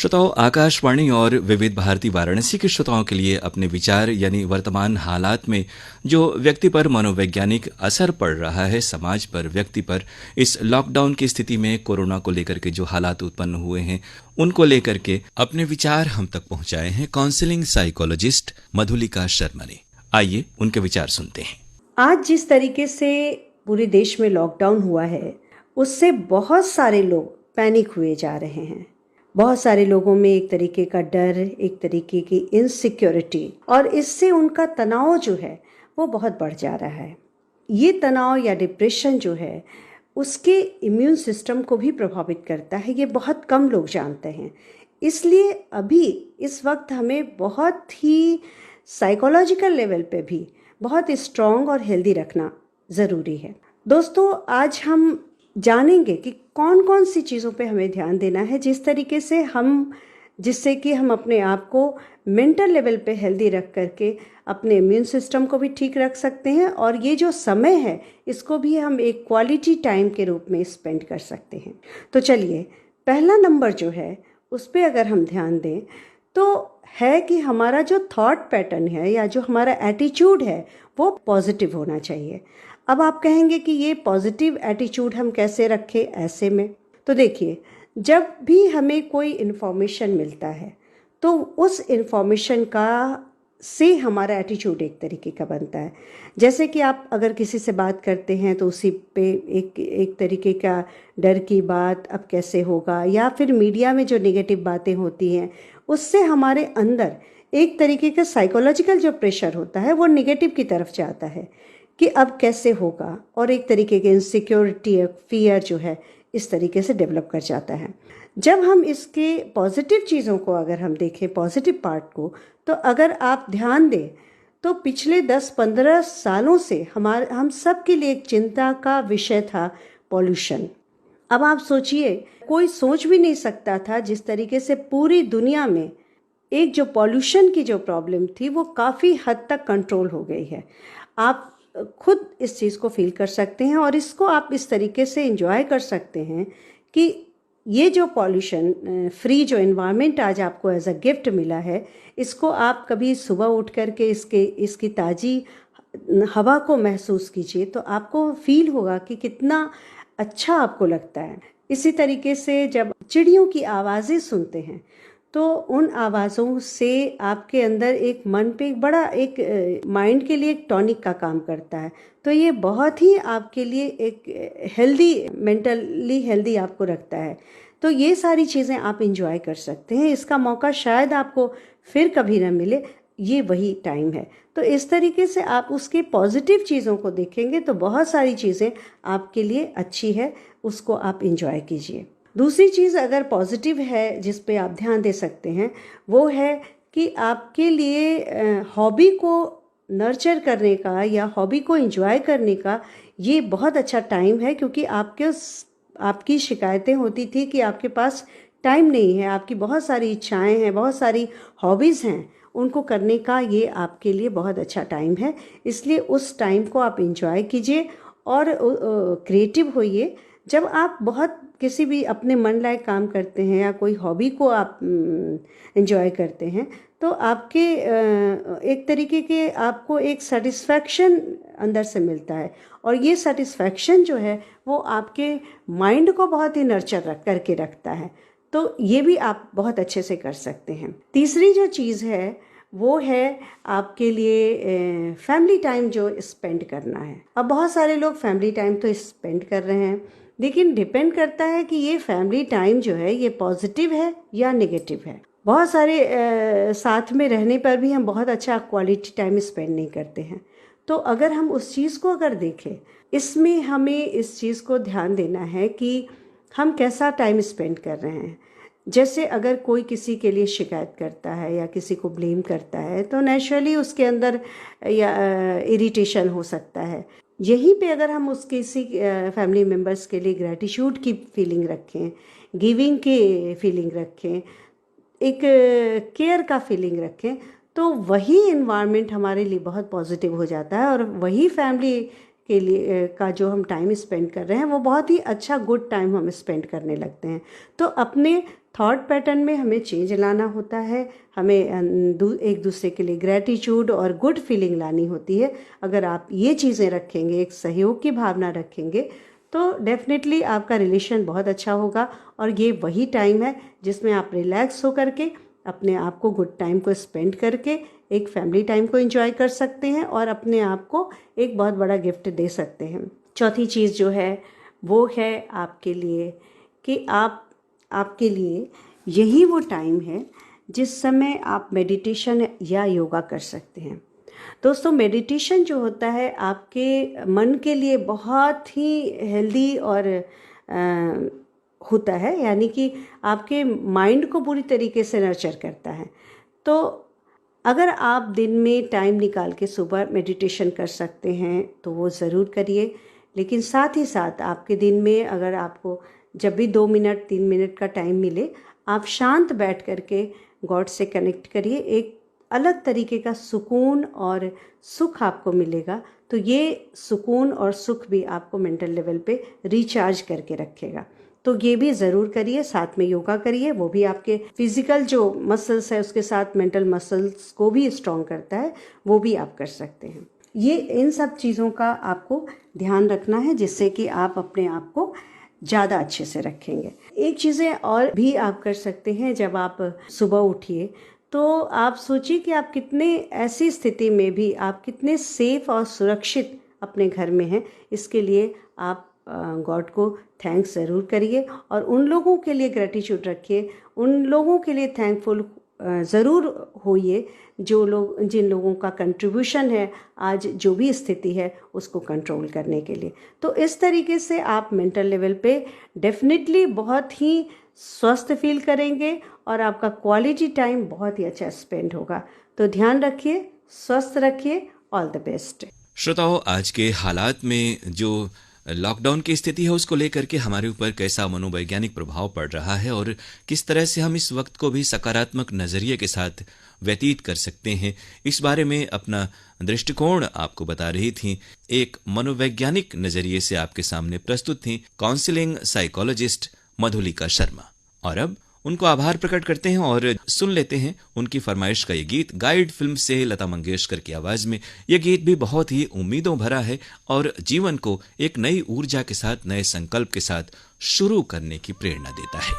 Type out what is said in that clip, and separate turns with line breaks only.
श्रोताओं, आकाशवाणी और विविध भारती वाराणसी के श्रोताओं के लिए अपने विचार यानी वर्तमान हालात में जो व्यक्ति पर मनोवैज्ञानिक असर पड़ रहा है, समाज पर, व्यक्ति पर, इस लॉकडाउन की स्थिति में कोरोना को लेकर के जो हालात उत्पन्न हुए हैं उनको लेकर के अपने विचार हम तक पहुंचाए हैं काउंसलिंग साइकोलॉजिस्ट मधुलिका शर्मा ने। आइए उनके विचार सुनते हैं।
आज जिस तरीके से पूरे देश में लॉकडाउन हुआ है उससे बहुत सारे लोग पैनिक हुए जा रहे हैं। बहुत सारे लोगों में एक तरीके का डर, एक तरीके की इनसिक्योरिटी और इससे उनका तनाव जो है वो बहुत बढ़ जा रहा है। ये तनाव या डिप्रेशन जो है उसके इम्यून सिस्टम को भी प्रभावित करता है। ये बहुत कम लोग जानते हैं। इसलिए अभी इस वक्त हमें बहुत ही साइकोलॉजिकल लेवल पे भी बहुत स्ट्रॉन्ग और हेल्दी रखना ज़रूरी है। दोस्तों, आज हम जानेंगे कि कौन कौन सी चीज़ों पे हमें ध्यान देना है जिससे कि हम अपने आप को मेंटल लेवल पे हेल्दी रख करके अपने इम्यून सिस्टम को भी ठीक रख सकते हैं और ये जो समय है इसको भी हम एक क्वालिटी टाइम के रूप में स्पेंड कर सकते हैं। तो चलिए, पहला नंबर जो है उस पर अगर हम ध्यान दें तो है कि हमारा जो थॉट पैटर्न है या जो हमारा एटीट्यूड है वो पॉजिटिव होना चाहिए। अब आप कहेंगे कि ये पॉजिटिव एटीट्यूड हम कैसे रखें ऐसे में? तो देखिए, जब भी हमें कोई इन्फॉर्मेशन मिलता है तो उस इन्फॉर्मेशन का से हमारा एटीट्यूड एक तरीके का बनता है। जैसे कि आप अगर किसी से बात करते हैं तो उसी पे एक तरीके का डर की बात, अब कैसे होगा, या फिर मीडिया में जो नेगेटिव बातें होती हैं उससे हमारे अंदर एक तरीके का साइकोलॉजिकल जो प्रेशर होता है वो नेगेटिव की तरफ जाता है कि अब कैसे होगा, और एक तरीके की इनसिक्योरिटी, फियर जो है इस तरीके से डेवलप कर जाता है। जब हम इसके पॉजिटिव चीज़ों को अगर हम देखें, पॉजिटिव पार्ट को, तो अगर आप ध्यान दें तो पिछले 10-15 सालों से हम सब के लिए एक चिंता का विषय था पॉल्यूशन। अब आप सोचिए, कोई सोच भी नहीं सकता था जिस तरीके से पूरी दुनिया में एक जो पॉल्यूशन की जो प्रॉब्लम थी वो काफ़ी हद तक कंट्रोल हो गई है। आप खुद इस चीज़ को फील कर सकते हैं और इसको आप इस तरीके से एंजॉय कर सकते हैं कि ये जो पॉल्यूशन फ्री जो एनवायरनमेंट आज आपको एज अ गिफ्ट मिला है, इसको आप कभी सुबह उठ करके इसकी ताज़ी हवा को महसूस कीजिए तो आपको फील होगा कि कितना अच्छा आपको लगता है। इसी तरीके से जब चिड़ियों की आवाज़ें सुनते हैं तो उन आवाज़ों से आपके अंदर एक मन पे एक बड़ा एक माइंड के लिए एक टॉनिक का काम करता है। तो ये बहुत ही आपके लिए एक हेल्दी, मेंटली हेल्दी आपको रखता है। तो ये सारी चीज़ें आप इंजॉय कर सकते हैं। इसका मौका शायद आपको फिर कभी ना मिले, ये वही टाइम है। तो इस तरीके से आप उसके पॉजिटिव चीज़ों को देखेंगे तो बहुत सारी चीज़ें आपके लिए अच्छी है, उसको आप इंजॉय कीजिए। दूसरी चीज़ अगर पॉजिटिव है जिस पे आप ध्यान दे सकते हैं वो है कि आपके लिए हॉबी को नर्चर करने का या हॉबी को एंजॉय करने का ये बहुत अच्छा टाइम है, क्योंकि आपकी शिकायतें होती थी कि आपके पास टाइम नहीं है, आपकी बहुत सारी इच्छाएं हैं, बहुत सारी हॉबीज़ हैं, उनको करने का ये आपके लिए बहुत अच्छा टाइम है। इसलिए उस टाइम को आप एंजॉय कीजिए और क्रिएटिव होइए। जब आप बहुत किसी भी अपने मन लायक काम करते हैं या कोई हॉबी को आप एंजॉय करते हैं तो आपके एक तरीके के आपको एक सेटिस्फैक्शन अंदर से मिलता है, और ये सेटिस्फैक्शन जो है वो आपके माइंड को बहुत ही नर्चर करके रखता है। तो ये भी आप बहुत अच्छे से कर सकते हैं। तीसरी जो चीज़ है वो है आपके लिए फैमिली टाइम जो स्पेंड करना है। अब बहुत सारे लोग फैमिली टाइम तो स्पेंड कर रहे हैं, लेकिन डिपेंड करता है कि ये फैमिली टाइम जो है ये पॉजिटिव है या नेगेटिव है। बहुत सारे साथ में रहने पर भी हम बहुत अच्छा क्वालिटी टाइम स्पेंड नहीं करते हैं। तो अगर हम उस चीज़ को अगर देखें, इसमें हमें इस चीज़ को ध्यान देना है कि हम कैसा टाइम स्पेंड कर रहे हैं। जैसे अगर कोई किसी के लिए शिकायत करता है या किसी को ब्लेम करता है तो नेचुरली उसके अंदर या इरिटेशन हो सकता है। यहीं पे अगर हम उस किसी फैमिली मेम्बर्स के लिए ग्रैटिट्यूड की फीलिंग रखें, गिविंग की फीलिंग रखें, एक केयर का फीलिंग रखें, तो वही इन्वायरमेंट हमारे लिए बहुत पॉजिटिव हो जाता है और वही फैमिली के लिए का जो हम टाइम स्पेंड कर रहे हैं वो बहुत ही अच्छा गुड टाइम हम स्पेंड करने लगते हैं। तो अपने थॉट पैटर्न में हमें चेंज लाना होता है, हमें एक दूसरे के लिए ग्रैटिट्यूड और गुड फीलिंग लानी होती है। अगर आप ये चीज़ें रखेंगे, एक सहयोग की भावना रखेंगे, तो डेफिनेटली आपका रिलेशन बहुत अच्छा होगा। और ये वही टाइम है जिसमें आप रिलैक्स होकर के अपने आप को गुड टाइम को स्पेंड करके एक फैमिली टाइम को एंजॉय कर सकते हैं और अपने आप को एक बहुत बड़ा गिफ्ट दे सकते हैं। चौथी चीज़ जो है वो है आपके लिए कि आपके लिए यही वो टाइम है जिस समय आप मेडिटेशन या योगा कर सकते हैं। दोस्तों, मेडिटेशन जो होता है आपके मन के लिए बहुत ही हेल्दी और होता है, यानी कि आपके माइंड को पूरी तरीके से नर्चर करता है। तो अगर आप दिन में टाइम निकाल के सुबह मेडिटेशन कर सकते हैं तो वो ज़रूर करिए। लेकिन साथ ही साथ आपके दिन में अगर आपको जब भी 2 मिनट 3 मिनट का टाइम मिले, आप शांत बैठ करके गॉड से कनेक्ट करिए। एक अलग तरीके का सुकून और सुख आपको मिलेगा। तो ये सुकून और सुख भी आपको मेंटल लेवल पे रिचार्ज करके रखेगा। तो ये भी ज़रूर करिए। साथ में योगा करिए, वो भी आपके फिजिकल जो मसल्स है उसके साथ मेंटल मसल्स को भी स्ट्रॉन्ग करता है, वो भी आप कर सकते हैं। ये इन सब चीज़ों का आपको ध्यान रखना है जिससे कि आप अपने आप को ज़्यादा अच्छे से रखेंगे। एक चीज़ें और भी आप कर सकते हैं। जब आप सुबह उठिए तो आप सोचिए कि आप कितने ऐसी स्थिति में भी आप कितने सेफ और सुरक्षित अपने घर में हैं। इसके लिए आप गॉड को थैंक्स ज़रूर करिए और उन लोगों के लिए ग्रेटिट्यूड रखिए, उन लोगों के लिए थैंकफुल ज़रूर होइए जिन लोगों का कंट्रीब्यूशन है आज जो भी स्थिति है उसको कंट्रोल करने के लिए। तो इस तरीके से आप मेंटल लेवल पे डेफिनेटली बहुत ही स्वस्थ फील करेंगे और आपका क्वालिटी टाइम बहुत ही अच्छा स्पेंड होगा। तो ध्यान रखिए, स्वस्थ रखिए, ऑल द बेस्ट।
श्रोताओं, आज के हालात में जो लॉकडाउन की स्थिति है उसको लेकर के हमारे ऊपर कैसा मनोवैज्ञानिक प्रभाव पड़ रहा है और किस तरह से हम इस वक्त को भी सकारात्मक नजरिए के साथ व्यतीत कर सकते हैं, इस बारे में अपना दृष्टिकोण आपको बता रही थी। एक मनोवैज्ञानिक नजरिए से आपके सामने प्रस्तुत थी काउंसलिंग साइकोलॉजिस्ट मधुलिका शर्मा। और अब उनको आभार प्रकट करते हैं और सुन लेते हैं उनकी फरमाइश का ये गीत गाइड फिल्म से लता मंगेशकर की आवाज में। यह गीत भी बहुत ही उम्मीदों भरा है और जीवन को एक नई ऊर्जा के साथ, नए संकल्प के साथ शुरू करने की प्रेरणा देता है।